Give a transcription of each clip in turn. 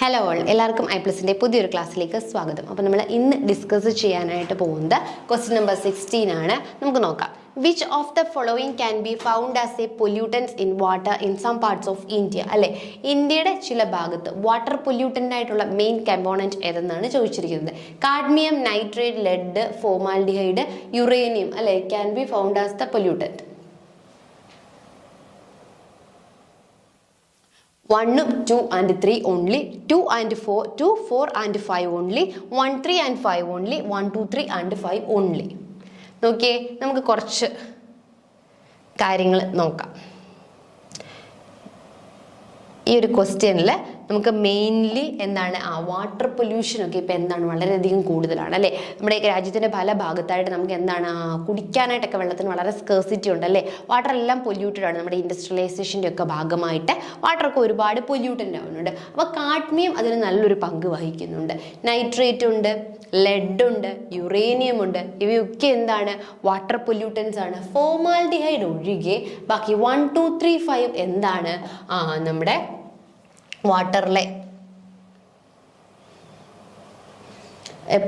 Hello all, എല്ലാവർക്കും ഐ+ന്റെ പുതിയൊരു ക്ലാസ്സിലേക്ക് സ്വാഗതം. അപ്പോൾ നമ്മൾ ഇന്ന് ഡിസ്കസ് ചെയ്യാനായിട്ട് പോകുന്നത് ക്വസ്റ്റ്യൻ നമ്പർ 16 ആണ്. നമുക്ക് നോക്കാം. Which of the following can be found as a pollutants in water in some parts of India? അല്ലെ, ഇന്ത്യയുടെ ചില ഭാഗത്ത് വാട്ടർ പൊല്യൂട്ടൻ്റ് ആയിട്ടുള്ള മെയിൻ കമ്പോണൻറ്റ് ഏതെന്നാണ് ചോദിച്ചിരിക്കുന്നത്. Cadmium, nitrate, lead, formaldehyde, uranium അല്ലെ can be found as the pollutant. 1, 2 and 3 only, 2 and 4, 2, 4 and 5 only, 1, 3 and 5 only, 1, 2, 3 and 5 only. നോക്കിയേ, നമുക്ക് കുറച്ച് കാര്യങ്ങൾ നോക്കാം. ഈ ഒരു ക്വസ്റ്റ്യനിൽ നമുക്ക് മെയിൻലി എന്താണ് വാട്ടർ പൊല്യൂഷൻ ഒക്കെ ഇപ്പം എന്താണ് വളരെയധികം കൂടുതലാണ് അല്ലേ. നമ്മുടെ രാജ്യത്തിൻ്റെ പല ഭാഗത്തായിട്ട് നമുക്ക് എന്താണ് കുടിക്കാനായിട്ടൊക്കെ വെള്ളത്തിന് വളരെ സ്കേഴ്സിറ്റി ഉണ്ട് അല്ലേ. വാട്ടർ എല്ലാം പൊല്യൂട്ടഡ് ആണ്. നമ്മുടെ ഇൻഡസ്ട്രിയലൈസേഷൻ്റെ ഒക്കെ ഭാഗമായിട്ട് വാട്ടറൊക്കെ ഒരുപാട് പൊല്യൂട്ടൻ്റ് ആവുന്നുണ്ട്. അപ്പോൾ കാഡ്മിയം അതിന് നല്ലൊരു പങ്ക് വഹിക്കുന്നുണ്ട്. നൈട്രേറ്റ് ഉണ്ട്, ലെഡ് ഉണ്ട്, യുറേനിയം ഉണ്ട്. ഇവയൊക്കെ എന്താണ് വാട്ടർ പൊല്യൂട്ടൻസ് ആണ്. ഫോമാൽഡിഹൈഡ് ഒഴികെ ബാക്കി 1, 2, 3, 5 എന്താണ് നമ്മുടെ വാട്ടറിലെ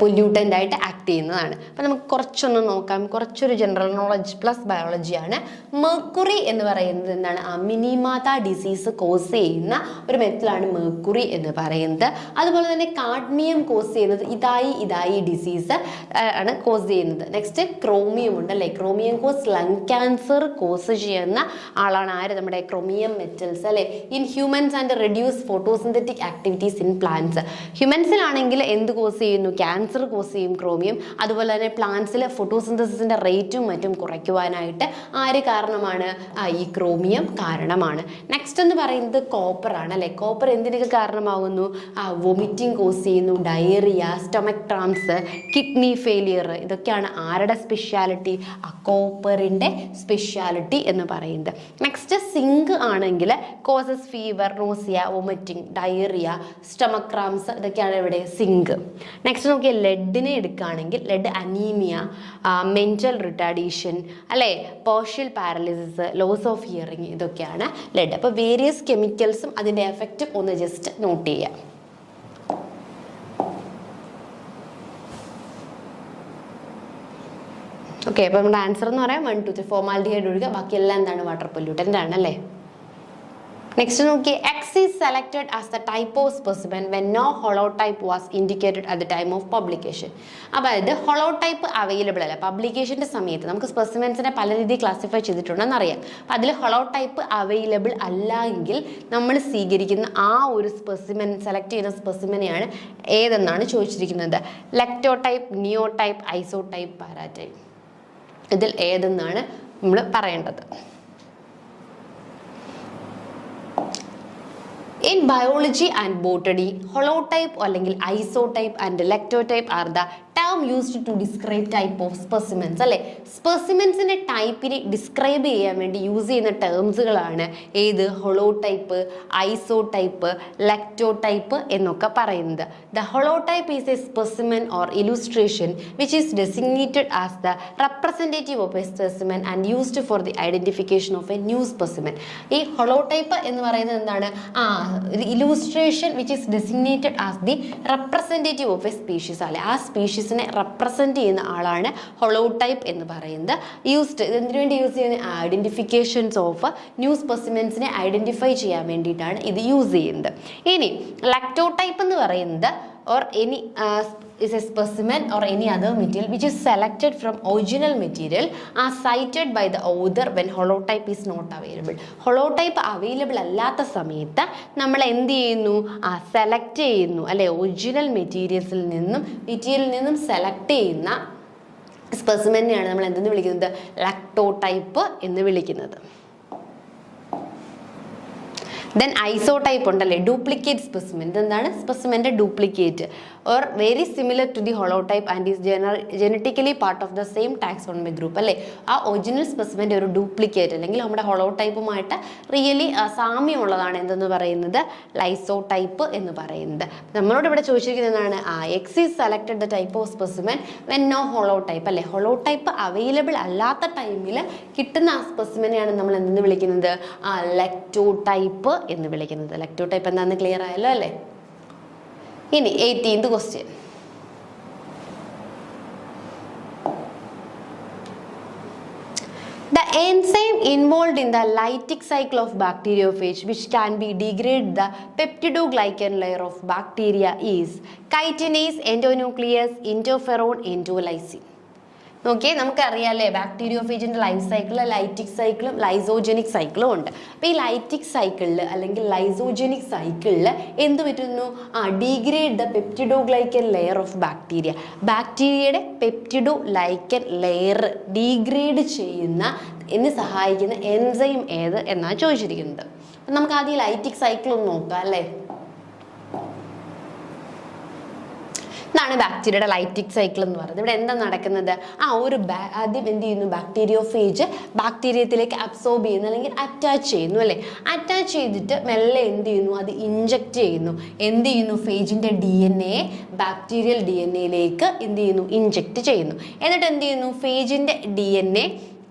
പൊല്യൂട്ടൻ്റ് ആയിട്ട് ആക്ട് ചെയ്യുന്നതാണ്. അപ്പം നമുക്ക് കുറച്ചൊന്ന് നോക്കാം. കുറച്ചൊരു ജനറൽ നോളജ് പ്ലസ് ബയോളജിയാണ്. മെർക്കുറി എന്ന് പറയുന്നത് എന്താണ് മിനിമാത ഡിസീസ് കോസ് ചെയ്യുന്ന ഒരു മെറ്റലാണ് മെർക്കുറി എന്ന് പറയുന്നത്. അതുപോലെ തന്നെ കാഡ്മിയം കോസ് ചെയ്യുന്നത് ഇതായി ഡിസീസ് ആണ് കോസ് ചെയ്യുന്നത്. നെക്സ്റ്റ് ക്രോമിയം ഉണ്ട് അല്ലേ. Chromium cause lung cancer cause ചെയ്യുന്ന ആളാണ് ആര്, നമ്മുടെ ക്രോമിയം മെറ്റൽസ് അല്ലേ. In humans and reduce photosynthetic activities in plants. ഹ്യൂമൻസിലാണെങ്കിൽ എന്ത് കോസ് ചെയ്യുന്നു, ക്യാൻസർ കോസ് ചെയ്യും ക്രോമിയം. അതുപോലെ തന്നെ പ്ലാന്റ്സിലെ ഫോട്ടോസിന്തസിന്റെ റേറ്റും മറ്റും കുറയ്ക്കുവാനായിട്ട് ആര് കാരണമാണ്, ഈ ക്രോമിയം കാരണമാണ്. നെക്സ്റ്റ് എന്ന് പറയുന്നത് കോപ്പർ ആണ് അല്ലെ. കോപ്പർ എന്തിനൊക്കെ കാരണമാകുന്നു, വൊമിറ്റിംഗ് കോസ് ചെയ്യുന്നു, diarrhoea, stomach cramps, kidney failure. ഇതൊക്കെയാണ് ആരുടെ സ്പെഷ്യാലിറ്റി, കോപ്പറിന്റെ സ്പെഷ്യാലിറ്റി എന്ന് പറയുന്നത്. നെക്സ്റ്റ് സിങ്ക് ആണെങ്കിൽ causes fever, nausea, vomiting, diarrhoea, stomach cramps. ഇതൊക്കെയാണ് ഇവിടെ സിങ്ക്. നെക്സ്റ്റ് നോക്കിയാൽ ലെഡിനെ എടുക്കുകയാണെങ്കിൽ ലെഡ് അനീമിയ, മെന്റൽ റിട്ടാർഡേഷൻ അല്ലേ, partial paralysis, loss of hearing, ഇതൊക്കെയാണ് ലെഡ്. അപ്പോൾ വേരിയസ് കെമിക്കൽസും അതിൻ്റെ എഫക്റ്റും ഒന്ന് ജസ്റ്റ് നോട്ട് ചെയ്യാം. ഓക്കെ, അപ്പോൾ നമ്മുടെ ആൻസർ എന്ന് പറയാം 1, 2, 3 ഫോമാൽഡിഹൈഡ് ഒഴികെ ബാക്കിയെല്ലാം എന്താണ് വാട്ടർ പൊല്യൂട്ടൻ്റ് ആണ് അല്ലേ. നെക്സ്റ്റ് നോക്കിയേ, X is selected as the type of specimen when no holotype was indicated at the time of publication. അതായത് ഹോളോടൈപ്പ് അവൈലബിൾ അല്ല പബ്ലിക്കേഷൻ്റെ സമയത്ത്. നമുക്ക് സ്പെസിമെൻസിനെ പല രീതിയിൽ ക്ലാസിഫൈ ചെയ്തിട്ടുണ്ടെന്ന് അറിയാം. അപ്പം അതിൽ ഹോളോടൈപ്പ് അവൈലബിൾ അല്ല എങ്കിൽ നമ്മൾ സ്വീകരിക്കുന്ന ആ ഒരു സ്പെസിമെൻ, സെലക്ട് ചെയ്യുന്ന സ്പെസിമെനെയാണ് ഏതെന്നാണ് ചോദിച്ചിരിക്കുന്നത്. ലെക്ടോടൈപ്പ്, നിയോടൈപ്പ്, ഐസോടൈപ്പ്, പാരാടൈപ്പ്. ഇതിൽ ഏതെന്നാണ് നമ്മൾ പറയേണ്ടത്. In biology and botany, holotype അല്ലെങ്കിൽ isotype and lectotype are the term used to describe type of specimens അല്ലേ. സ്പെസിമെൻസിൻ്റെ ടൈപ്പിനെ ഡിസ്ക്രൈബ് ചെയ്യാൻ വേണ്ടി യൂസ് ചെയ്യുന്ന ടേംസുകളാണ് ഏത്, ഹൊളോടൈപ്പ്, ഐസോടൈപ്പ്, ലെക്ടോടൈപ്പ് എന്നൊക്കെ പറയുന്നത്. The holotype is a specimen or illustration which is designated as the representative of a specimen and used for the identification of a new specimen. ഈ holotype എന്ന് പറയുന്നത് എന്താണ്, illustration which is designated as the representative of a species അല്ലെ. ആ സ്പീഷീസിനെ represent ചെയ്യുന്ന ആളാണ് ഹൊളോടൈപ്പ് എന്ന് പറയുന്നത്. യൂസ്ഡ് എന്തിനു വേണ്ടി യൂസ് ചെയ്യുന്നത്, ഐഡൻറ്റിഫിക്കേഷൻസ് ഓഫ് ന്യൂ സ്പെസിമെൻസിനെ ഐഡൻറ്റിഫൈ ചെയ്യാൻ വേണ്ടിയിട്ടാണ് ഇത് യൂസ് ചെയ്യുന്നത്. ഇനി ലെക്ടോടൈപ്പ് എന്ന് പറയുന്നത് or any is a specimen or any other material which is selected from original material are cited by the author when holotype is not available. holotype available അല്ലാത്ത സമയത്ത് നമ്മൾ എന്ത് ചെയ്യുന്നു, സെലക്ട് ചെയ്യുന്നു അല്ലെ. ഒറിജിനൽ മെറ്റീരിയൽസിൽ നിന്നും സെലക്ട് ചെയ്യുന്ന സ്പെസിമെനെയാണ് നമ്മൾ എന്തെന്ന് വിളിക്കുന്നത്, ലെക്ടോടൈപ്പ് എന്ന് വിളിക്കുന്നത്. ദെൻ ഐസോടൈപ്പ് ഉണ്ടല്ലേ, ഡ്യൂപ്ലിക്കേറ്റ് സ്പെസിമെൻ. ഇതെന്താണ്, സ്പെസിമെൻ്റെ duplicate or very similar to the holotype and is genetically part of the same taxonomic group അല്ലേ. ആ ഒറിജിനൽ സ്പെസിമെൻ്റെ ഒരു ഡ്യൂപ്ലിക്കേറ്റ് അല്ലെങ്കിൽ നമ്മുടെ ഹോളോടൈപ്പുമായിട്ട് റിയലി സാമ്യമുള്ളതാണ് എന്തെന്ന് പറയുന്നത്, ലൈസോടൈപ്പ് എന്ന് പറയുന്നത്. നമ്മളോട് ഇവിടെ ചോദിച്ചിരിക്കുന്നതാണ് X is selected the type of specimen when no holotype അല്ലേ. ഹോളോടൈപ്പ് അവൈലബിൾ അല്ലാത്ത ടൈമിൽ കിട്ടുന്ന ആ സ്പെസിമെനെയാണ് നമ്മൾ എന്തെന്ന് വിളിക്കുന്നത്, ലെക്ടോടൈപ്പ് എന്ന് വിളിക്കുന്നത്. ലെക്ടോടൈപ്പ് എന്താണെന്ന് ക്ലിയർ ആയല്ലോ അല്ലേ. ഇനി 18th question. The enzyme involved in the lytic cycle of bacteriophage which can be degrade the peptidoglycan layer of bacteria is chitinase, endonuclease, interferon, endolysin. നോക്കിയേ, നമുക്കറിയാമല്ലേ ബാക്ടീരിയോഫേജിൻ്റെ ലൈഫ് സൈക്കിൾ ലൈറ്റിക് സൈക്കിളും ലൈസോജനിക് സൈക്കിളും ഉണ്ട്. അപ്പോൾ ഈ ലൈറ്റിക് സൈക്കിളിൽ അല്ലെങ്കിൽ ലൈസോജനിക് സൈക്കിളിൽ എന്ത് പറ്റുന്നു? Degrade the peptidoglycan layer of bacteria. ബാക്ടീരിയയുടെ പെപ്റ്റിഡോഗ്ലൈക്കൻ ലെയർ ഡീഗ്രേഡ് സഹായിക്കുന്ന എൻസൈം ഏത് എന്നാണ് ചോദിച്ചിരിക്കുന്നത്. അപ്പം നമുക്ക് ആദ്യം ലൈറ്റിക് സൈക്കിൾ ഒന്ന് നോക്കാം അല്ലേ. ഇതാണ് ബാക്ടീരിയയുടെ ലൈറ്റിക് സൈക്കിൾ എന്ന് പറയുന്നത്. ഇവിടെ എന്താ നടക്കുന്നത്? ആദ്യം എന്ത് ചെയ്യുന്നു? ബാക്ടീരിയോഫേജ് ബാക്ടീരിയത്തിലേക്ക് അബ്സോർബ് ചെയ്യുന്നു അല്ലെങ്കിൽ അറ്റാച്ച് ചെയ്യുന്നു അല്ലേ. അറ്റാച്ച് ചെയ്തിട്ട് മെല്ലെ എന്ത് ചെയ്യുന്നു? അത് ഇഞ്ചക്ട് ചെയ്യുന്നു. എന്ത് ചെയ്യുന്നു? ഫേജിൻ്റെ DNA ബാക്ടീരിയൽ DNA എന്ത് ചെയ്യുന്നു? ഇഞ്ചക്ട് ചെയ്യുന്നു. എന്നിട്ട് എന്ത് ചെയ്യുന്നു? ഫേജിൻ്റെ DNA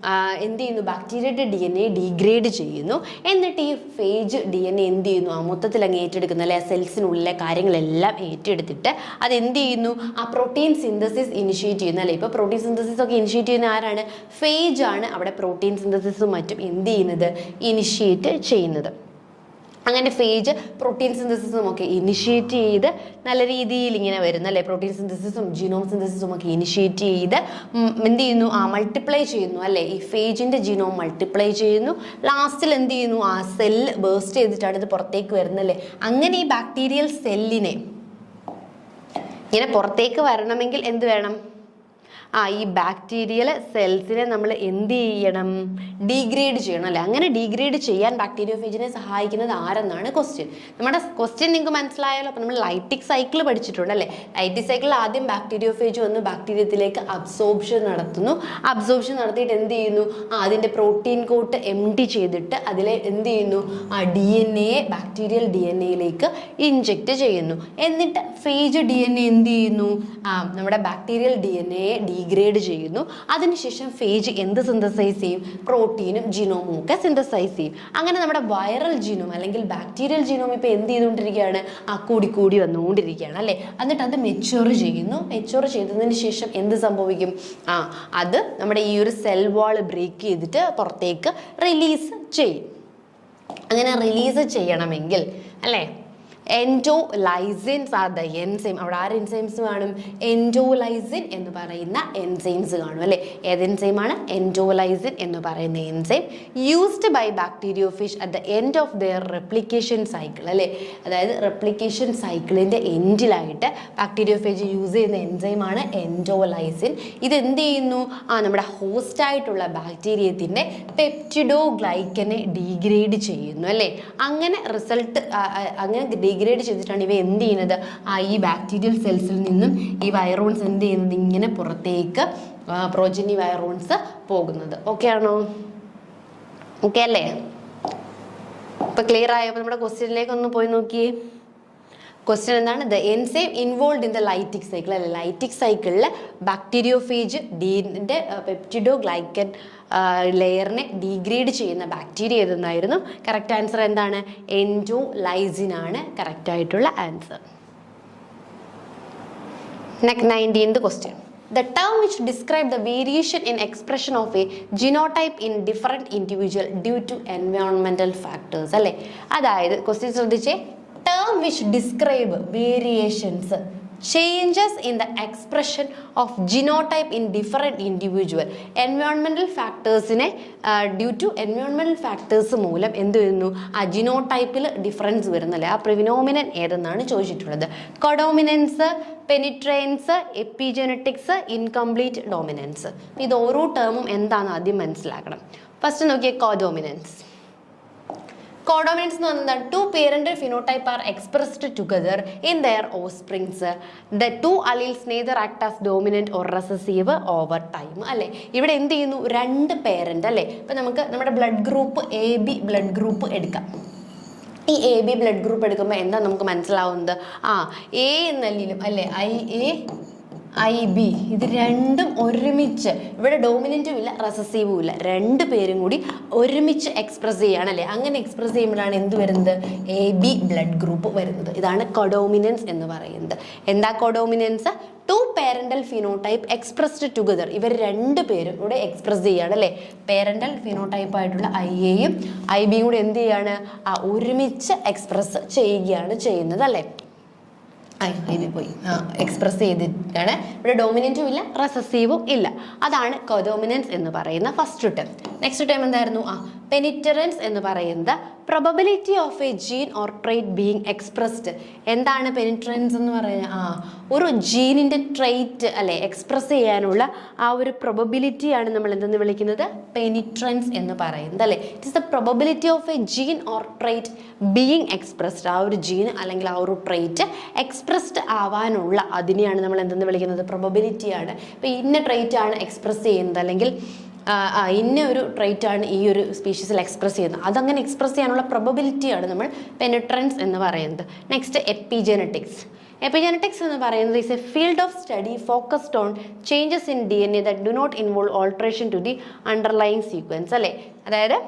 എന്ത് ചെയ്യുന്നു? ബാക്ടീരിയയുടെ DNA ഡീഗ്രേഡ് ചെയ്യുന്നു. എന്നിട്ട് ഈ ഫേജ് DNA എന്ത് ചെയ്യുന്നു? മൊത്തത്തിൽ അങ്ങ് ഏറ്റെടുക്കുന്നു അല്ലെ. സെൽസിനുള്ളിലെ കാര്യങ്ങളെല്ലാം ഏറ്റെടുത്തിട്ട് അത് എന്ത് ചെയ്യുന്നു? പ്രോട്ടീൻ സിന്തസിസ് ഇനിഷ്യേറ്റ് ചെയ്യുന്നു അല്ലേ. ഇപ്പോൾ പ്രോട്ടീൻ സിന്തസിസ് ഒക്കെ ഇനിഷ്യേറ്റ് ചെയ്യുന്ന ആരാണ്? ഫേജ് ആണ് അവിടെ പ്രോട്ടീൻ സിന്തസിസും മറ്റും എന്ത് ചെയ്യുന്നത്? ഇനിഷ്യേറ്റ് ചെയ്യുന്നത്. അങ്ങനെ ഫേജ് പ്രോട്ടീൻ സിന്തസിസും ഒക്കെ ഇനിഷ്യേറ്റ് ചെയ്ത് നല്ല രീതിയിൽ ഇങ്ങനെ വരുന്നു അല്ലേ. പ്രോട്ടീൻ സിന്തസിസും ജീനോം സിന്തസിസും ഒക്കെ ഇനിഷ്യേറ്റ് ചെയ്ത് എന്ത് ചെയ്യുന്നു? മൾട്ടിപ്ലൈ ചെയ്യുന്നു അല്ലേ. ഈ ഫേജിൻ്റെ ജീനോം മൾട്ടിപ്ലൈ ചെയ്യുന്നു. ലാസ്റ്റിൽ എന്ത് ചെയ്യുന്നു? സെല്ല് ബേസ്റ്റ് ചെയ്തിട്ടാണ് ഇത് പുറത്തേക്ക് വരുന്നല്ലേ. അങ്ങനെ ഈ ബാക്ടീരിയൽ സെല്ലിനെ ഇങ്ങനെ പുറത്തേക്ക് വരണമെങ്കിൽ എന്ത് വേണം? ഈ ബാക്ടീരിയൽ സെൽസിനെ നമ്മൾ എന്ത് ചെയ്യണം? ഡീഗ്രേഡ് ചെയ്യണം അല്ലേ. അങ്ങനെ ഡീഗ്രേഡ് ചെയ്യാൻ ബാക്ടീരിയോഫേജിനെ സഹായിക്കുന്നത് ആരെന്നാണ് ക്വസ്റ്റ്യൻ. നമ്മുടെ ക്വസ്റ്റ്യൻ നിങ്ങൾക്ക് മനസ്സിലായാലോ. അപ്പോൾ നമ്മൾ ലൈറ്റിക് സൈക്കിൾ പഠിച്ചിട്ടുണ്ട് അല്ലേ. ലൈറ്റിക് സൈക്കിളിൽ ആദ്യം ബാക്ടീരിയോഫേജ് വന്ന് ബാക്ടീരിയത്തിലേക്ക് അബ്സോർപ്ഷൻ നടത്തുന്നു. അബ്സോർപ്ഷൻ നടത്തിയിട്ട് എന്ത് ചെയ്യുന്നു? അതിൻ്റെ പ്രോട്ടീൻ കോട്ട് എംപ്റ്റി ചെയ്തിട്ട് അതിലെ എന്ത് ചെയ്യുന്നു? DNA ബാക്ടീരിയൽ DNA ഇഞ്ചക്ട് ചെയ്യുന്നു. എന്നിട്ട് ഫേജ് DNA എന്ത് ചെയ്യുന്നു? നമ്മുടെ ബാക്ടീരിയൽ DNA ഡീഗ്രേഡ് ചെയ്യുന്നു. അതിനുശേഷം ഫേജ് എന്ത് സിന്തസൈസ് ചെയ്യും? പ്രോട്ടീനും ജീനോമും ഒക്കെ സിന്തസൈസ് ചെയ്യും. അങ്ങനെ നമ്മുടെ വൈറൽ ജീനോം അല്ലെങ്കിൽ ബാക്ടീരിയൽ ജീനോം ഇപ്പോൾ എന്ത് ചെയ്തുകൊണ്ടിരിക്കുകയാണ്? കൂടി വന്നുകൊണ്ടിരിക്കുകയാണ് അല്ലേ. എന്നിട്ട് അത് മെച്യൂർ ചെയ്യുന്നു. മെച്യൂർ ചെയ്തതിന് ശേഷം എന്ത് സംഭവിക്കും? അത് നമ്മുടെ ഈ ഒരു സെൽ വാൾ ബ്രേക്ക് ചെയ്തിട്ട് പുറത്തേക്ക് റിലീസ് ചെയ്യും. അങ്ങനെ റിലീസ് ചെയ്യണമെങ്കിൽ അല്ലേ എൻഡോലൈസിൻസ് ആർ ദ എൻസൈം. അവിടെ ആര് എൻസൈംസ് കാണും? എൻഡോലൈസിൻ എന്ന് പറയുന്ന എൻസൈംസ് കാണും അല്ലേ. ഏത് എൻസൈമാണ്? എൻഡോലൈസിൻ എന്ന് പറയുന്ന enzyme used by bacteriophage at the end of their replication cycle അല്ലേ. അതായത് റെപ്ലിക്കേഷൻ സൈക്കിളിൻ്റെ എൻഡിലായിട്ട് ബാക്ടീരിയോഫേജ് യൂസ് ചെയ്യുന്ന എൻസൈമാണ് എൻഡോലൈസിൻ. ഇത് എന്ത് ചെയ്യുന്നു? നമ്മുടെ ഹോസ്റ്റായിട്ടുള്ള ബാക്ടീരിയത്തിൻ്റെ പെപ്റ്റിഡോഗ്ലൈക്കനെ ഡീഗ്രേഡ് ചെയ്യുന്നു അല്ലേ. അങ്ങനെ ഡീഗ്രേഡ് ചെയ്തിട്ടാണ് ഇവ എന്ത് ചെയ്യുന്നത്? ഈ ബാക്ടീരിയൽ സെൽസിൽ നിന്നും ഈ വൈറോൺസ് എന്ത് ചെയ്യുന്നത്? ഇങ്ങനെ പുറത്തേക്ക് പ്രോജനി വൈറോൺസ് പോകുന്നത്. ഓക്കെ ആണോ? ഓക്കെ അല്ലേ? ഇപ്പൊ ക്ലിയർ ആയോ? നമ്മുടെ ക്വസ്റ്റ്യനിലേക്ക് ഒന്ന് പോയി നോക്കിയേ. ക്വസ്റ്റ്യൻ എന്താണ്? The enzyme involve in the lytic cycle അല്ലെ. ലൈറ്റിക് സൈക്കിളിൽ ബാക്ടീരിയോഫേജ് ഡിന്റെ പെപ്റ്റിഡോഗ്ലൈക്കൻ ലെയറിനെ ഡീഗ്രേഡ് ചെയ്യുന്ന ബാക്ടീരിയ ഏതെന്നായിരുന്നു? കറക്റ്റ് ആൻസർ എന്താണ്? എൻഡോലൈസിൻ ആണ് കറക്റ്റ് ആയിട്ടുള്ള answer. Next 19th question. The term which describe the variation in expression of a genotype in different individual due to environmental factors അല്ലേ. അതായത് question ശ്രദ്ധിച്ചേ. term which describe variations, changes in the expression of genotype in different individual. environmental factors due to environmental factors മൂലം എന്ത് വരുന്നു? ജിനോടൈപ്പിൽ difference വരുന്നല്ലേ. Phenomenon ഏതെന്നാണ് ചോദിച്ചിട്ടുള്ളത്? Codominance, penetrance, epigenetics, incomplete dominance. ഇത് ഓരോ ടേമും എന്താണെന്ന് ആദ്യം മനസ്സിലാക്കണം. ഫസ്റ്റ് നോക്കിയേ കോഡോമിനൻസ്. കോഡോമിനൻസ് എന്ന് പറഞ്ഞാൽ two parental phenotype are expressed together in their offsprings. The two alleles neither act as dominant or recessive over time അല്ലേ. ഇവിടെ എന്ത് ചെയ്യുന്നു? രണ്ട് പേരന്റ് അല്ലേ. ഇപ്പം നമുക്ക് നമ്മുടെ blood group AB blood group എടുക്കാം. ഈ AB ബ്ലഡ് ഗ്രൂപ്പ് എടുക്കുമ്പോൾ എന്താ നമുക്ക് മനസ്സിലാവുന്നത്? A എന്ന അല്ലീലും അല്ലേ, IA IB ഇത് രണ്ടും ഒരുമിച്ച്, ഇവിടെ ഡോമിനൻറ്റും ഇല്ല റെസസീവും ഇല്ല, രണ്ട് പേരും കൂടി ഒരുമിച്ച് എക്സ്പ്രസ് ചെയ്യുകയാണല്ലേ. അങ്ങനെ എക്സ്പ്രസ് ചെയ്യുമ്പോഴാണ് എന്ത് വരുന്നത്? AB ബ്ലഡ് ഗ്രൂപ്പ് വരുന്നത്. ഇതാണ് കോഡോമിനൻസ് എന്ന് പറയുന്നത്. എന്താ codominance? Two parental phenotype expressed together. ഇവർ രണ്ട് പേരും കൂടെ എക്സ്പ്രസ് ചെയ്യുകയാണ് അല്ലേ. പാരന്റൽ ഫിനോടൈപ്പ് ആയിട്ടുള്ള IA-യും IB-യും കൂടി എന്ത് ചെയ്യാണ്? ഒരുമിച്ച് എക്സ്പ്രസ് ചെയ്യുകയാണ് ചെയ്യുന്നത് അല്ലേ. IB പോയി എക്സ്പ്രസ് ചെയ്തിട്ടാണ്. ഇവിടെ ഡോമിനൻറ്റും ഇല്ല റെസസീവും ഇല്ല. അതാണ് കോഡോമിനൻസ് എന്ന് പറയുന്ന ഫസ്റ്റ് ടേം. നെക്സ്റ്റ് ടേം എന്തായിരുന്നു? പെനിറ്ററൻസ് എന്ന് പറയുന്നത് probability of a gene or trait being expressed. എന്താണ് പെനിട്രൻസ് എന്ന് പറയുന്നത്? ഒരു ജീനിൻ്റെ ട്രൈറ്റ് അല്ലെ എക്സ്പ്രസ് ചെയ്യാനുള്ള ആ ഒരു പ്രൊബബിലിറ്റിയാണ് നമ്മൾ എന്തെന്ന് വിളിക്കുന്നത്? പെനിട്രൻസ് എന്ന് പറയുന്നത് അല്ലേ. It is the probability of a gene or trait being expressed. ആ ഒരു ജീൻ അല്ലെങ്കിൽ ആ ഒരു ട്രൈറ്റ് എക്സ്പ്രസ്ഡ് ആവാനുള്ള അതിനെയാണ് നമ്മൾ എന്തെന്ന് വിളിക്കുന്നത്? പ്രൊബബിലിറ്റിയാണ്. ഇപ്പം ഇന്ന ട്രൈറ്റ് ആണ് എക്സ്പ്രസ് ചെയ്യുന്നത്, അല്ലെങ്കിൽ ഇന്ന ഒരു ട്രൈറ്റ് ആണ് ഈ ഒരു സ്പീഷീസിൽ എക്സ്പ്രസ് ചെയ്യുന്നത്, അതങ്ങനെ എക്സ്പ്രസ് ചെയ്യാനുള്ള പ്രൊബബിലിറ്റിയാണ് നമ്മൾ പെനിട്രൻസ് എന്ന് പറയുന്നത്. നെക്സ്റ്റ് എപ്പിജെനറ്റിക്സ്. എപ്പിജെനറ്റിക്സ് എന്ന് പറയുന്നത് is A field of study focused on changes in DNA that do not involve alteration to the underlying sequence അല്ലേ. അതായത്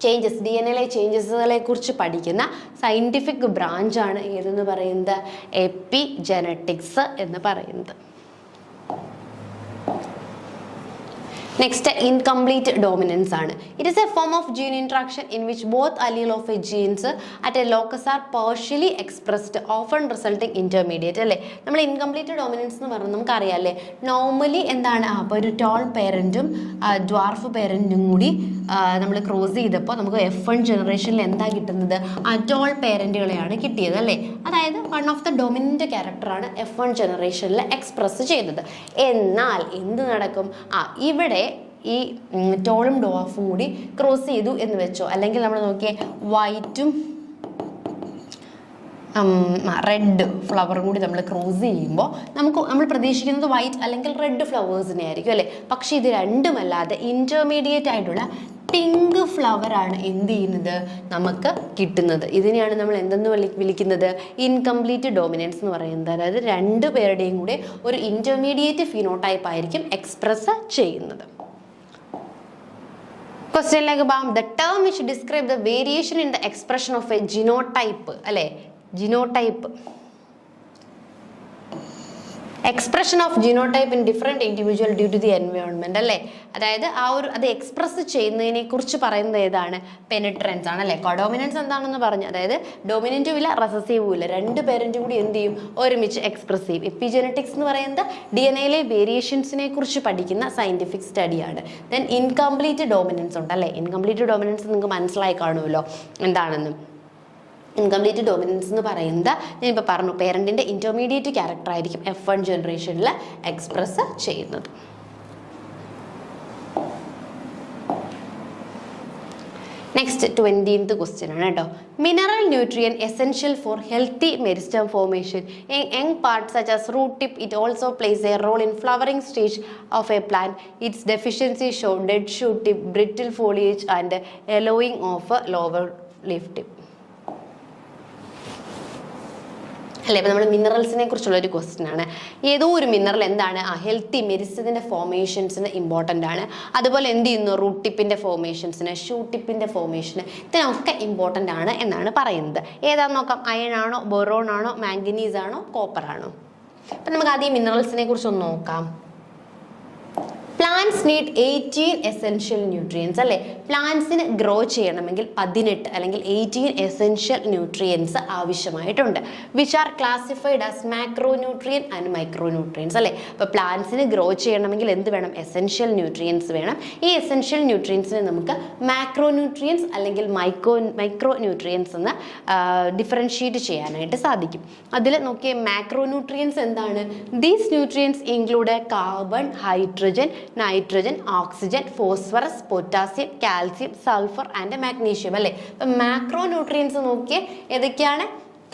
ചേഞ്ചസ്, DNA ചേഞ്ചസുകളെ കുറിച്ച് പഠിക്കുന്ന സയൻറ്റിഫിക് ബ്രാഞ്ചാണ് ഏതെന്ന് പറയുന്നത്? എപ്പിജെനറ്റിക്സ് എന്ന് പറയുന്നത്. നെക്സ്റ്റ് ഇൻകംപ്ലീറ്റ് ഡോമിനൻസ് ആണ്. It is a form of gene interaction in which both allele of a genes at a locus are partially expressed often resulting intermediate അല്ലേ. നമ്മൾ ഇൻകംപ്ലീറ്റ് ഡോമിനൻസ് എന്ന് പറഞ്ഞാൽ നമുക്കറിയാം അല്ലേ. നോർമലി എന്താണ്? അപ്പോൾ ഒരു ടോൾ പേരൻറ്റും ഡ്വാർഫ് പേരൻറ്റും കൂടി നമ്മൾ ക്രോസ് ചെയ്തപ്പോൾ നമുക്ക് F1 ജനറേഷനിൽ എന്താ കിട്ടുന്നത്? ടോൾ പേരൻറ്റുകളെയാണ് കിട്ടിയത് അല്ലേ. അതായത് വൺ ഓഫ് ദ ഡൊമിനൻ്റ് ക്യാരക്ടറാണ് F1 ജനറേഷനിൽ എക്സ്പ്രസ് ചെയ്തത്. എന്നാൽ എന്ത് നടക്കും? ഇവിടെ ഈ ടോളും ഡോഫും കൂടി ക്രോസ് ചെയ്തു എന്ന് വെച്ചോ, അല്ലെങ്കിൽ നമ്മൾ നോക്കിയേ വൈറ്റും റെഡ് ഫ്ലവറും കൂടി നമ്മൾ ക്രോസ് ചെയ്യുമ്പോൾ നമ്മൾ പ്രതീക്ഷിക്കുന്നത് വൈറ്റ് അല്ലെങ്കിൽ റെഡ് ഫ്ലവേഴ്സിനെ ആയിരിക്കും അല്ലേ. പക്ഷേ ഇത് രണ്ടുമല്ലാതെ ഇൻ്റർമീഡിയറ്റ് ആയിട്ടുള്ള പിങ്ക് ഫ്ലവറാണ് എന്ത് ചെയ്യുന്നത്? നമുക്ക് കിട്ടുന്നത്. ഇതിനെയാണ് നമ്മൾ എന്തെന്ന് വിളിക്കുന്നത്? ഇൻകംപ്ലീറ്റ് ഡോമിനൻസ് എന്ന് പറയുന്നത്. അതായത് രണ്ട് പേരുടെയും കൂടെ ഒരു ഇൻ്റർമീഡിയറ്റ് ഫിനോടൈപ്പ് ആയിരിക്കും എക്സ്പ്രസ് ചെയ്യുന്നത്. ക്വസ്റ്റ്യനിലേക്ക് പോകാം. The term which describe the variation in the expression of a genotype അല്ലേ. Genotype, expression of genotype in different individual due to the environment അല്ലേ. അതായത് അത് എക്സ്പ്രസ് ചെയ്യുന്നതിനെ കുറിച്ച് പറയുന്നത് ഏതാണ്? പെനിട്രൻസ് ആണ് അല്ലേ. കോഡോമിനൻസ് എന്താണെന്ന് പറഞ്ഞു, അതായത് ഡോമിനൻറ്റും ഇല്ല റെസസീവും ഇല്ല, രണ്ട് പേരൻറ്റും കൂടി എന്ത് ചെയ്യും? ഒരുമിച്ച് എക്സ്പ്രസ് ചെയ്യും. എപ്പിജെനറ്റിക്സ് എന്ന് പറയുന്നത് DNA വേരിയേഷൻസിനെ കുറിച്ച് പഠിക്കുന്ന സയൻറ്റിഫിക് സ്റ്റഡിയാണ്. ദെൻ ഇൻകംപ്ലീറ്റ് ഡോമിനൻസ് ഉണ്ട് അല്ലേ. ഇൻകംപ്ലീറ്റ് ഡോമിനൻസ് നിങ്ങൾക്ക് മനസ്സിലായി കാണുമല്ലോ എന്താണെന്ന്. ഇൻകംപ്ലീറ്റ് ഡോമിനൻസ് എന്ന് പറയുന്നത് ഞാനിപ്പോൾ പറഞ്ഞു, പേരൻറ്റിൻ്റെ ഇൻ്റർമീഡിയറ്റ് ക്യാരക്ടർ ആയിരിക്കും F1 ജനറേഷനിൽ എക്സ്പ്രസ് ചെയ്യുന്നത്. നെക്സ്റ്റ് 20th ക്വസ്റ്റ്യൻ ആണ് കേട്ടോ. Mineral nutrient essential for healthy meristem formation in young part such as root tip. It also plays a role in flowering stage of a plant. Its deficiency show dead shoot tip, brittle foliage and yellowing of lower leaf tip അല്ലേ. അപ്പോൾ നമ്മൾ മിനറൽസിനെ കുറിച്ചുള്ളൊരു question ആണ്. ഏതോ ഒരു mineral എന്താണ്? Healthy മെരിസ്റ്റത്തിൻ്റെ ഫോർമേഷൻസിന് important ആണ്. അതുപോലെ എന്ത് ചെയ്യുന്നു? റൂട്ട് ടിപ്പിൻ്റെ ഫോർമേഷൻസിന്, ഷൂട്ട് ടിപ്പിൻ്റെ ഫോർമേഷന്, ഇതിനൊക്കെ ഇമ്പോർട്ടൻ്റ് ആണ് എന്നാണ് പറയുന്നത്. ഏതാണെന്ന് നോക്കാം. അയൺ ആണോ, ബൊറോൺ ആണോ, മാംഗനീസ് ആണോ, കോപ്പർ ആണോ? അപ്പം നമുക്ക് ആദ്യം മിനറൽസിനെ കുറിച്ചൊന്ന് നോക്കാം. പ്ലാന്റ്സ് നീഡ് 18 എസെൻഷ്യൽ ന്യൂട്രിയൻസ് അല്ലേ. പ്ലാന്റ്സിന് ഗ്രോ ചെയ്യണമെങ്കിൽ 18 അല്ലെങ്കിൽ 18 എസെൻഷ്യൽ ന്യൂട്രിയൻസ് ആവശ്യമായിട്ടുണ്ട്. Which are classified as macro nutrient and micro nutrients അല്ലേ. അപ്പോൾ പ്ലാന്റ്സിന് ഗ്രോ ചെയ്യണമെങ്കിൽ എന്ത് വേണം? എസെൻഷ്യൽ ന്യൂട്രിയൻസ് വേണം. ഈ എസെൻഷ്യൽ ന്യൂട്രിയൻസിനെ നമുക്ക് മാക്രോ ന്യൂട്രിയൻസ് അല്ലെങ്കിൽ മൈക്രോ ന്യൂട്രിയൻസ് എന്ന് ഡിഫറൻഷിയേറ്റ് ചെയ്യാനായിട്ട് സാധിക്കും. അതിൽ നോക്കിയ മാക്രോ ന്യൂട്രിയൻസ് എന്താണ്? These nutrients include carbon, hydrogen, nitrogen, oxygen, phosphorus, potassium, calcium, sulphur and magnesium അല്ലേ. അപ്പം മാക്രോ ന്യൂട്രിയൻസ് നോക്കിയേ ഏതൊക്കെയാണ്?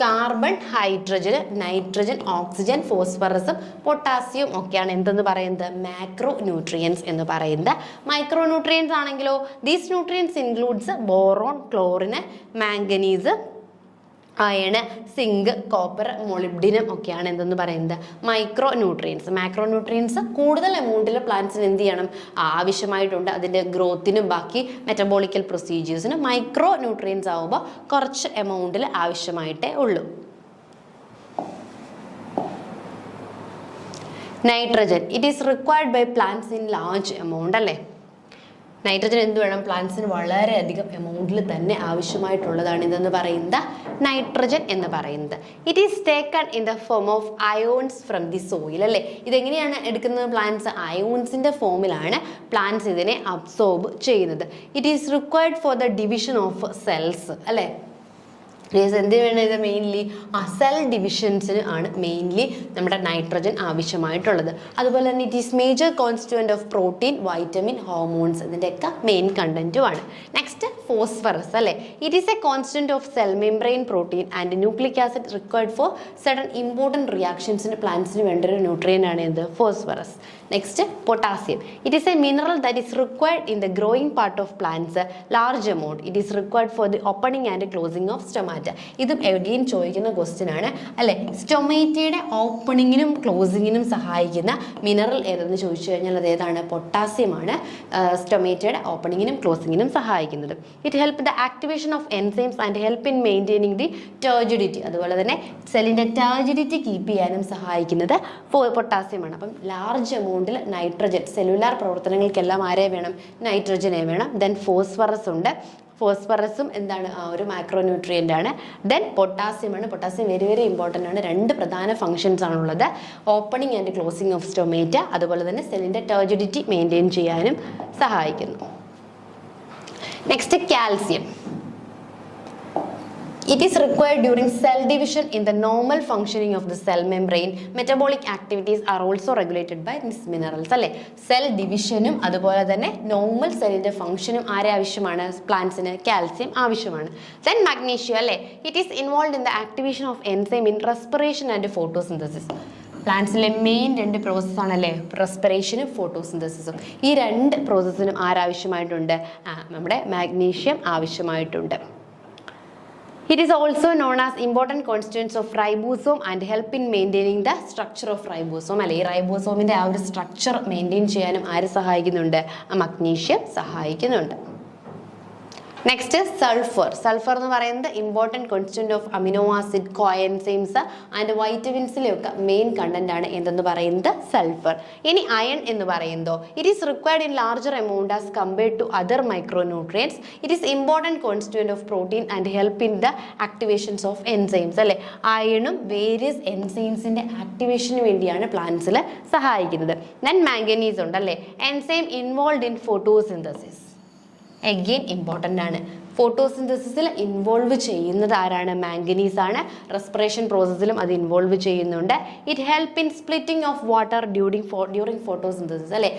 കാർബൺ, ഹൈഡ്രജൻ, നൈട്രജൻ, ഓക്സിജൻ, ഫോസ്ഫറസും പൊട്ടാസ്യവും ഒക്കെയാണ് എന്തെന്ന് പറയുന്നത്? മാക്രോ ന്യൂട്രിയൻസ് എന്ന് പറയുന്നത്. മൈക്രോ ന്യൂട്രിയൻസ് ആണെങ്കിലോ these nutrients includes boron, chlorine, manganese, iron, zinc, copper, molybdenum ഒക്കെയാണ് എന്തെന്ന് പറയുന്നത് മൈക്രോ ന്യൂട്രിയൻസ്. മാക്രോ ന്യൂട്രിയൻസ് കൂടുതൽ എമൗണ്ടിൽ പ്ലാന്റ്സിന് എന്ത് ചെയ്യണം ആവശ്യമായിട്ടുണ്ട് അതിൻ്റെ ഗ്രോത്തിനും ബാക്കി മെറ്റബോളിക്കൽ പ്രൊസീജിയേഴ്സിനും. മൈക്രോ ന്യൂട്രിയൻസ് ആകുമ്പോൾ കുറച്ച് എമൗണ്ടിൽ ആവശ്യമായിട്ടേ ഉള്ളൂ. Nitrogen it is required by plants in large amount അല്ലേ. നൈട്രജൻ എന്ത് വേണം പ്ലാന്റ്സിന് വളരെയധികം എമൗണ്ടിൽ തന്നെ ആവശ്യമായിട്ടുള്ളതാണ് ഇതെന്ന് പറയുന്നത് നൈട്രജൻ എന്ന് പറയുന്നത്. It is taken in the form of ions from the soil അല്ലേ. ഇതെങ്ങനെയാണ് എടുക്കുന്നത് പ്ലാന്റ്സ് അയോൺസിന്റെ ഫോമിലാണ് പ്ലാന്റ്സ് ഇതിനെ അബ്സോർബ് ചെയ്യുന്നത്. It is required for the division of cells അല്ലേ. എന്തിനു വേണം ഇത് മെയിൻലി സെൽ ഡിവിഷൻസിന് ആണ് മെയിൻലി നമ്മുടെ നൈട്രജൻ ആവശ്യമായിട്ടുള്ളത്. അതുപോലെ തന്നെ it is major constituent of protein, vitamin, hormones ഇതിൻ്റെയൊക്കെ മെയിൻ കണ്ടന്റുമാണ്. നെക്സ്റ്റ് ഫോസ്ഫറസ് അല്ലേ. It is a constant of cell membrane protein and nucleic acid required for sudden important റിയാക്ഷൻസിന് പ്ലാന്റ്സിന് വേണ്ട ഒരു ന്യൂട്രിയൻ ആണ് ഇത് phosphorus. Next potassium it is a mineral that is required in the growing part of plants large amount. It is required for the opening and closing of stomata. ഇതും again ചോദിക്കുന്ന question ആണ് അല്ലെ. സ്റ്റൊമേറ്റയുടെ ഓപ്പണിങ്ങിനും ക്ലോസിങ്ങിനും സഹായിക്കുന്ന mineral ഏതെന്ന് ചോദിച്ചു കഴിഞ്ഞാൽ അത് ഏതാണ് പൊട്ടാസ്യമാണ് സ്റ്റൊമേറ്റയുടെ ഓപ്പണിങ്ങിനും ക്ലോസിങ്ങിനും സഹായിക്കുന്നത്. It help the activation of enzymes and help in maintaining the turgidity. അതുപോലെ തന്നെ സെല്ലിൻ്റെ ടേർജിഡിറ്റി കീപ്പ് ചെയ്യാനും സഹായിക്കുന്നത് പൊട്ടാസ്യമാണ്. അപ്പം ലാർജ് എമൗണ്ടിൽ നൈട്രജൻ സെല്ലുലാർ പ്രവർത്തനങ്ങൾക്കെല്ലാം ആരെ വേണം നൈട്രജനെ വേണം. ദെൻ ഫോസ്ഫറസ് ഉണ്ട്. ഫോസ്ഫറസും എന്താണ് ഒരു മാക്രോ ന്യൂട്രിയൻ്റ് ആണ്. ദെൻ പൊട്ടാസ്യമാണ്. പൊട്ടാസ്യം വെരി വെരി ഇമ്പോർട്ടൻ്റ് ആണ്. രണ്ട് പ്രധാന ഫങ്ഷൻസ് ആണുള്ളത് opening and closing of stomata അതുപോലെ തന്നെ സെല്ലിൻ്റെ ടേർജിഡിറ്റി മെയിൻറ്റെയിൻ ചെയ്യാനും സഹായിക്കുന്നു. Next calcium It is required during cell division in the normal functioning of the cell membrane. Metabolic activities are also regulated by these minerals. അല്ലേ cell ഡിവിഷനും അതുപോലെ തന്നെ normal സെല്ലിൻ്റെ ഫംഗ്ഷനും ആരെ ആവശ്യമാണ് പ്ലാന്റ്സിന് കാൽസ്യം ആവശ്യമാണ്. ദെൻ മാഗ്നീഷ്യം അല്ലേ it is involve in the activation of enzyme in respiration and photosynthesis. പ്ലാന്റ്സിലെ മെയിൻ രണ്ട് പ്രോസസ്സാണല്ലേ റെസ്പിറേഷനും ഫോട്ടോസിന്തസിസും. ഈ രണ്ട് പ്രോസസ്സിനും ആരാവശ്യമായിട്ടുണ്ട് നമ്മുടെ മാഗ്നീഷ്യം ആവശ്യമായിട്ടുണ്ട്. It is also known as important constituents of ribosome and help in maintaining the structure of ribosome. അല്ലെ ഈ റൈബോസോമിൻ്റെ ആ ഒരു സ്ട്രക്ചർ മെയിൻറ്റെയിൻ ചെയ്യാനും ആര് സഹായിക്കുന്നുണ്ട് മഗ്നീഷ്യം സഹായിക്കുന്നുണ്ട്. Next sulphur. സൾഫർ എന്ന് പറയുന്നത് important constituent of amino acid, coenzymes and വൈറ്റമിൻസിലെയൊക്കെ മെയിൻ കണ്ടന്റ് ആണ് എന്തെന്ന് പറയുന്നത് സൾഫർ. ഇനി അയൺ എന്ന് പറയുന്നതോ it is required in larger amount as compared to other micro nutrients. It is important constituent of protein and help in the activations of enzymes. അല്ലെ അയണും various എൻസൈംസിന്റെ ആക്ടിവേഷന് വേണ്ടിയാണ് പ്ലാന്റ്സിൽ സഹായിക്കുന്നത്. ദെൻ മാംഗനീസ് ഉണ്ട് അല്ലേ enzyme involve in photosynthesis. Again important ആണ്. ഫോട്ടോസിന്തസിസിൽ involve ചെയ്യുന്നത് ആരാണ് manganese ആണ്. റെസ്പിറേഷൻ പ്രോസസ്സിലും അത് ഇൻവോൾവ് ചെയ്യുന്നുണ്ട്. It help in splitting of water during photosynthesis അല്ലേ.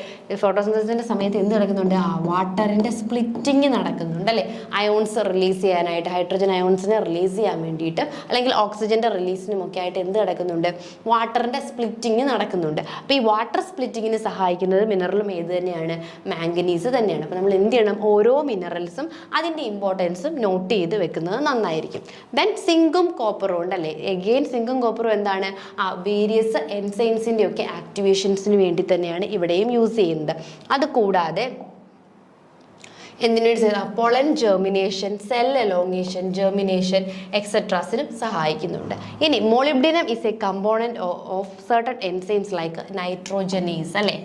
ഫോട്ടോസിന്തസിൻ്റെ സമയത്ത് എന്ത് നടക്കുന്നുണ്ട് വാട്ടറിൻ്റെ സ്പ്ലിറ്റിങ് നടക്കുന്നുണ്ട് അല്ലേ. അയോൺസ് റിലീസ് ചെയ്യാനായിട്ട് ഹൈഡ്രജൻ അയോൺസിനെ റിലീസ് ചെയ്യാൻ വേണ്ടിയിട്ട് അല്ലെങ്കിൽ ഓക്സിജൻ്റെ റിലീസിനും ഒക്കെ ആയിട്ട് എന്ത് നടക്കുന്നുണ്ട് വാട്ടറിൻ്റെ സ്പ്ലിറ്റിങ് നടക്കുന്നുണ്ട്. അപ്പോൾ ഈ വാട്ടർ സ്പ്ലിറ്റിങ്ങിന് സഹായിക്കുന്നത് മിനറലും ഏത് തന്നെയാണ് മാംഗനീസ് തന്നെയാണ്. അപ്പോൾ നമ്മൾ എന്ത് ചെയ്യണം ഓരോ മിനറൽസും അതിൻ്റെ ഇമ്പോർട്ടൻസും നോട്ട് ചെയ്ത് വെക്കുന്നത് നന്നായിരിക്കും. ദെൻ സിങ്കും കോപ്പറും ഉണ്ടല്ലേ. എഗെയിൻ സിങ്കും കോപ്പറും എന്താണ് വേരിയസ് എൻസൈംസിൻ്റെ ഒക്കെ ആക്ടിവേഷൻസിന് വേണ്ടി തന്നെയാണ് ഇവിടെയും യൂസ് ചെയ്യുന്നത്. അതുകൂടാതെ എന്തിനു pollen germination, cell elongation, germination എക്സെട്രാസിനും സഹായിക്കുന്നുണ്ട്. ഇനി molybdenum is a component of certain enzymes like nitrogenase അല്ലേ.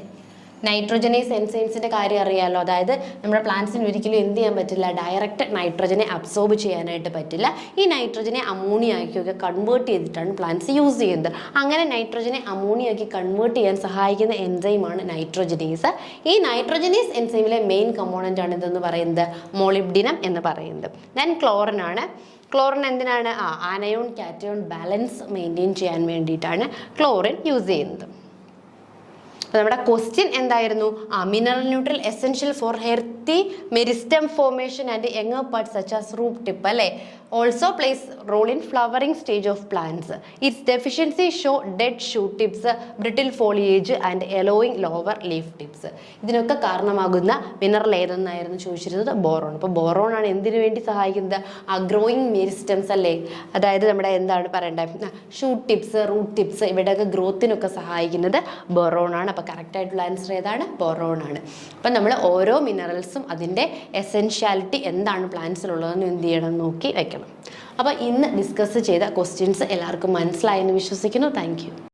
നൈട്രോജനേസ് എൻസൈംസിൻ്റെ കാര്യം അറിയാമല്ലോ. അതായത് നമ്മുടെ പ്ലാന്റ്സിന് ഒരിക്കലും എന്ത് ചെയ്യാൻ പറ്റില്ല ഡയറക്റ്റ് നൈട്രജനെ അബ്സോർബ് ചെയ്യാനായിട്ട് പറ്റില്ല. ഈ നൈട്രജനെ അമോണിയാക്കിയൊക്കെ കൺവേർട്ട് ചെയ്തിട്ടാണ് പ്ലാന്റ്സ് യൂസ് ചെയ്യുന്നത്. അങ്ങനെ നൈട്രജനെ അമോണിയാക്കി കൺവേർട്ട് ചെയ്യാൻ സഹായിക്കുന്ന എൻസൈമാണ് നൈട്രോജനേസ്. ഈ നൈട്രോജനേസ് എൻസൈമിലെ മെയിൻ കമ്പോണൻ്റ് ആണ് ഇതെന്ന് പറയുന്നത് മോളിബ്ഡിനം എന്ന് പറയുന്നത്. ദെൻ ക്ലോറിൻ ആണ്. ക്ലോറിൻ എന്തിനാണ് ആനയോൺ കാറ്റയോൺ ബാലൻസ് മെയിൻറ്റെയിൻ ചെയ്യാൻ വേണ്ടിയിട്ടാണ് ക്ലോറിൻ യൂസ് ചെയ്യുന്നത്. അപ്പോൾ നമ്മുടെ ക്വസ്റ്റ്യൻ എന്തായിരുന്നു mineral neutral essential for healthy meristem formation and younger parts such as root tip അല്ലേ. also plays role in flowering stage of plants. Its deficiency show dead shoot tips, brittle foliage and yellowing lower leaf tips. ഇതിനൊക്കെ കാരണമാകുന്ന mineral ഏതെന്നായിരുന്നു ചോദിച്ചിരുന്നത്? Boron. അപ്പോൾ boron ആണ് എന്തിനു വേണ്ടി സഹായിക്കുന്നത്? ആ growing meristems അല്ലേ, അതായത് നമ്മുടെ എന്താണ് പറയേണ്ടത്, ഷൂട്ട് ടിപ്സ്, റൂട്ട് ടിപ്സ്, ഇവിടെയൊക്കെ ഗ്രോത്തിനൊക്കെ സഹായിക്കുന്നത് ബോറോൺ ആണ്. അപ്പോൾ കറക്റ്റ് ആയിട്ടുള്ള ആൻസർ ഏതാണ്? ബോറോൺ ആണ്. അപ്പം നമ്മൾ ഓരോ മിനറൽസും അതിൻ്റെ എസെൻഷ്യാലിറ്റി എന്താണ് പ്ലാന്റ്സിലുള്ളതെന്ന് എന്ത് ചെയ്യണം, നോക്കി വെക്കണം. അപ്പോൾ ഇന്ന് ഡിസ്കസ് ചെയ്ത ക്വസ്റ്റ്യൻസ് എല്ലാവർക്കും മനസ്സിലായെന്ന് വിശ്വസിക്കുന്നു. Thank you.